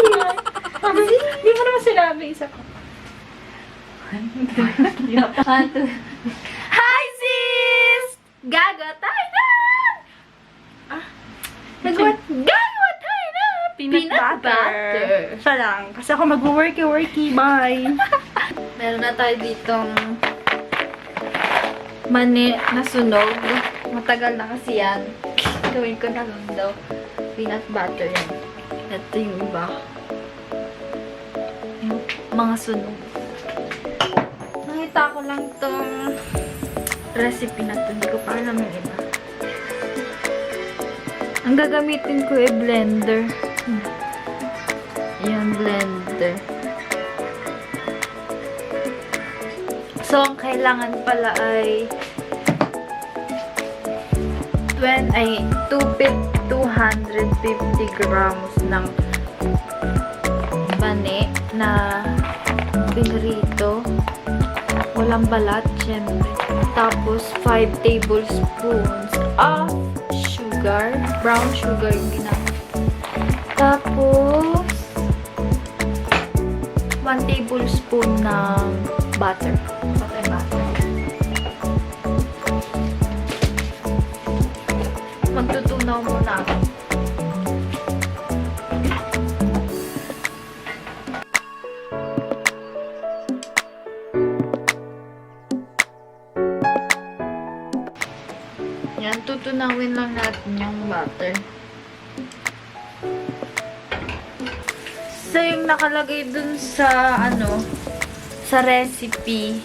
Hindi mo naman sinabi. Isa ko. Hi, sis! Gagawa tayo na! Gagawa tayo na! Peanut butter. Siya lang. Kasi ako mag-worky. Bye! Meron na tayo ditong mani na sunog. Matagal na kasi yan. Gawin ko na lang daw. Peanut butter yan. Ito yung iba. Yung mga sunog. Nakita ko lang itong recipe na ito. Hindi ko pa alam yung iba. Ang gagamitin ko ay blender. Yung blender. So, ang kailangan pala ay 250 grams ng mani na pinrito. Walang balat, syempre. Tapos, 5 tablespoons of sugar. Brown sugar yung ginamit. Tapos, 1 tablespoon ng butter. Magtutunaw muna ako. Yan, tutunawin lang natin yung butter. So, yung nakalagay dun sa, sa recipe,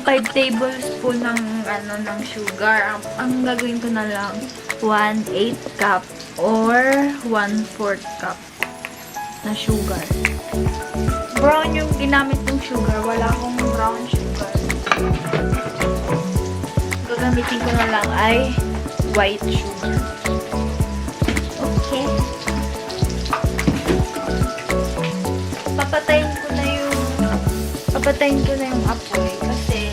5 tablespoon ng ng sugar. Ang gagawin ko na lang 1/8 cup or 1/4 cup na sugar. Brown yung ginamit ng sugar. Wala akong brown sugar. Gagamitin ko na lang ay white sugar. Okay. Papatayin ko na yung apoy kasi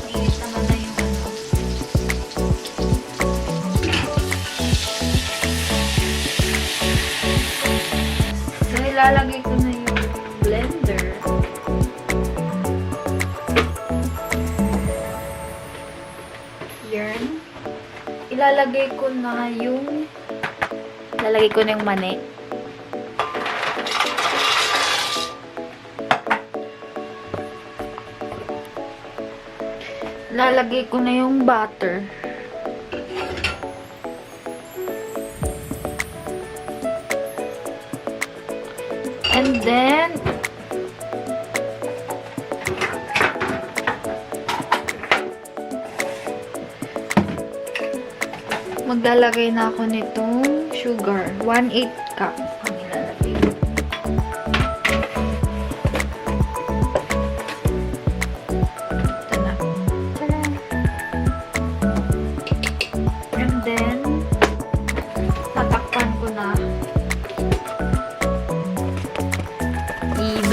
mainit naman na yung So, ilalagay ko na yung blender. Yan. Ilalagay ko na yung mani. Lalagay ko na yung butter. And then, maglalagay na ako nitong sugar. 1/8 cup ang ilalagay.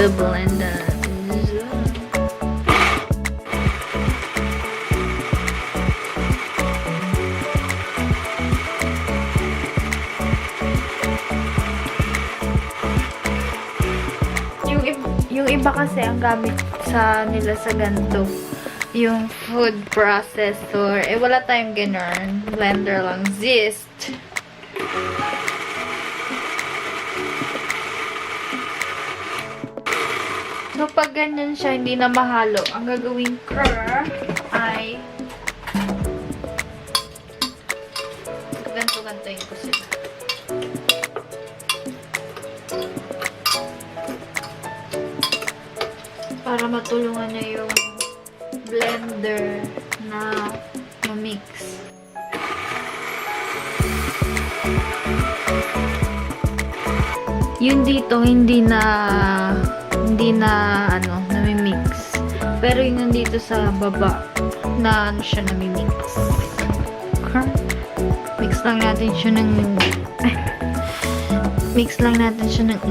Blender. Yung iba kasi ang gamit nila sa ganito, yung food processor. Eh, wala tayong ganun. Blender lang. Zest. So, pag ganyan siya, hindi na mahalo, ang gagawin ko ay ganto-gantoin ko sila. Para matulungan niya yung blender na ma-mix. Yun dito, hindi na nami-mix. Pero yung nandito sa baba, na siya nami-mix. Okay. Mix lang natin siya ng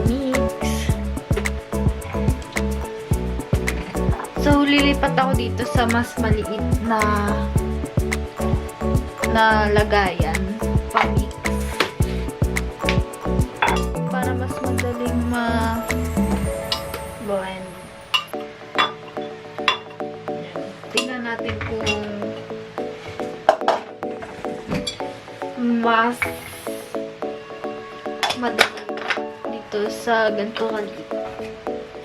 mix. So, lilipat ako dito sa mas maliit na lagayan. pamix. Para mas madaling blend. Tingnan natin kung mas madali dito sa ganito kalit.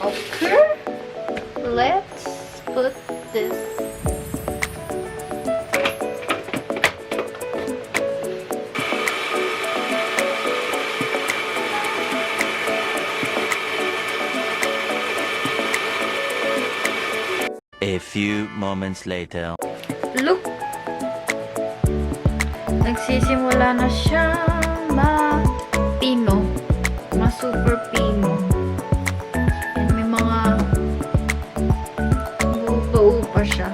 Okay. Let's put this. A few moments later. Look! Nagsisimula na siyang ma-pino. Ma-super pino. And may mga buo pa siya.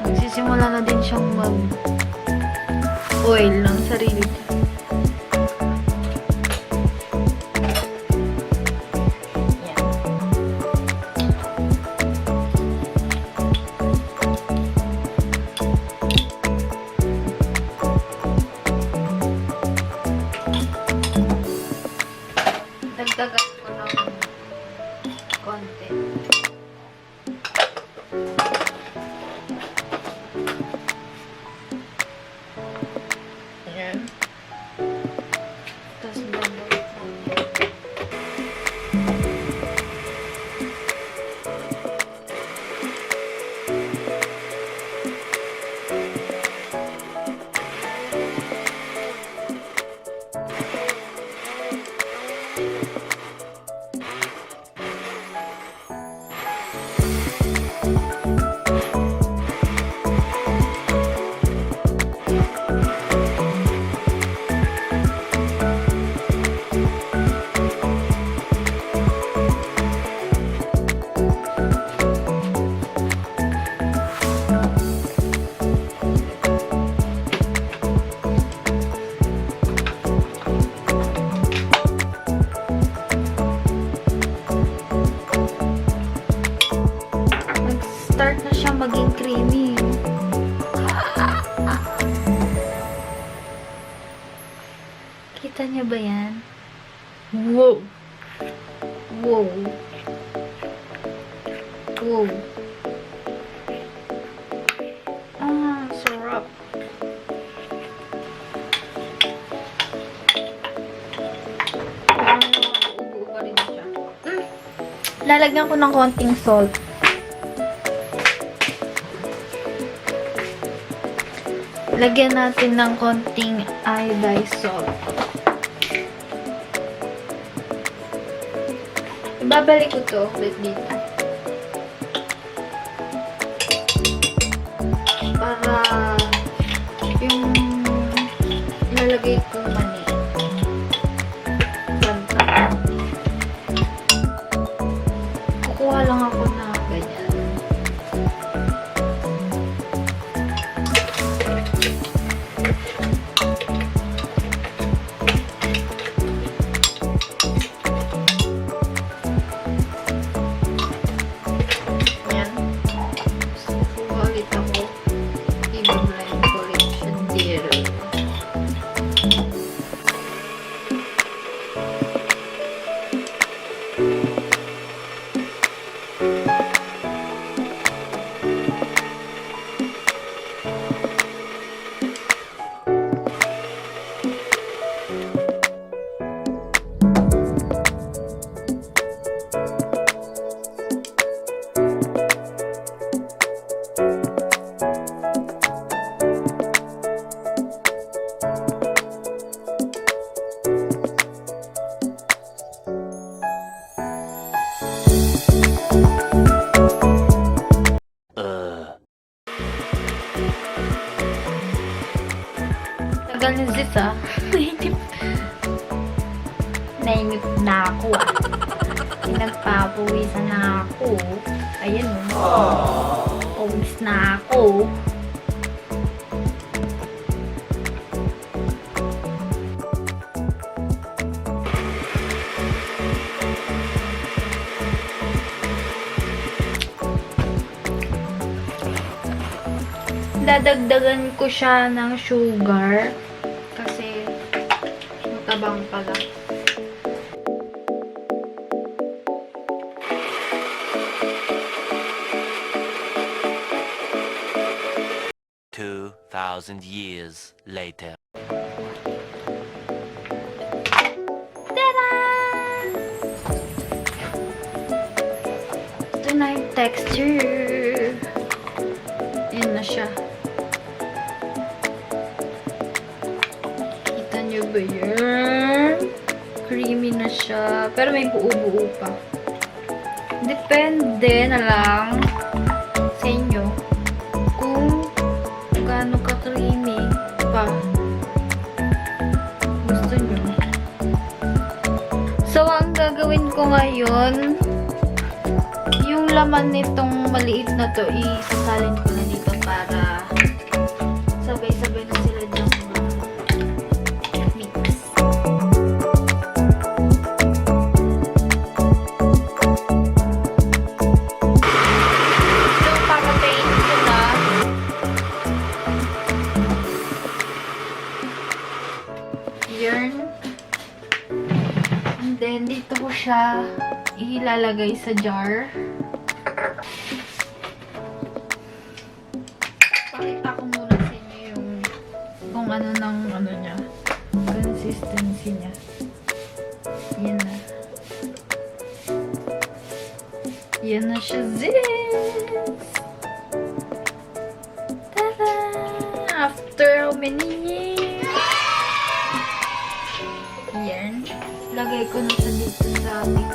Nagsisimula na din siyang mag-oil ng sarili. Dagdagan ko ng konti. Ayan. Tapos babalik natin. Start na siya maging creamy. Kita niyo ba yan? Wow! Wow! Wow! Sarap. Ubo pa rin siya. Lalagyan ko ng konting salt. Lagyan natin ng konting iodized salt. Ibabalik ko to ulit dito. Para yung ilalagay kong mani. Kukuha lang ako na ganyan. Tagal ni Zis Nainip na ako Pinagpapawisan na ako. Ayan Pawis na ako. Dadagdagan ko siya ng sugar kasi matabang pala. 2,000 years later. Tada! Ito na yung texture. Yun na siya. Kita nyo ba yun? Creamy na siya. Pero may buo-buo pa. Depende na lang sa inyo kung gaano ka-creamy pa gusto nyo. So, ang gagawin ko ngayon, yung laman nitong maliit na to, isasalin ko na dito para sabay-sabay na sila dyan mix. So, papatayin ko na. Yarn. And then, dito ko siya ilalagay sa jar. Pakita ko muna sa inyo yung kung ano ng ano niya, consistency niya. Yan na. Yan na siya, zits! Tada! After how many years? Yan. Lagay ko na siya dito sa ating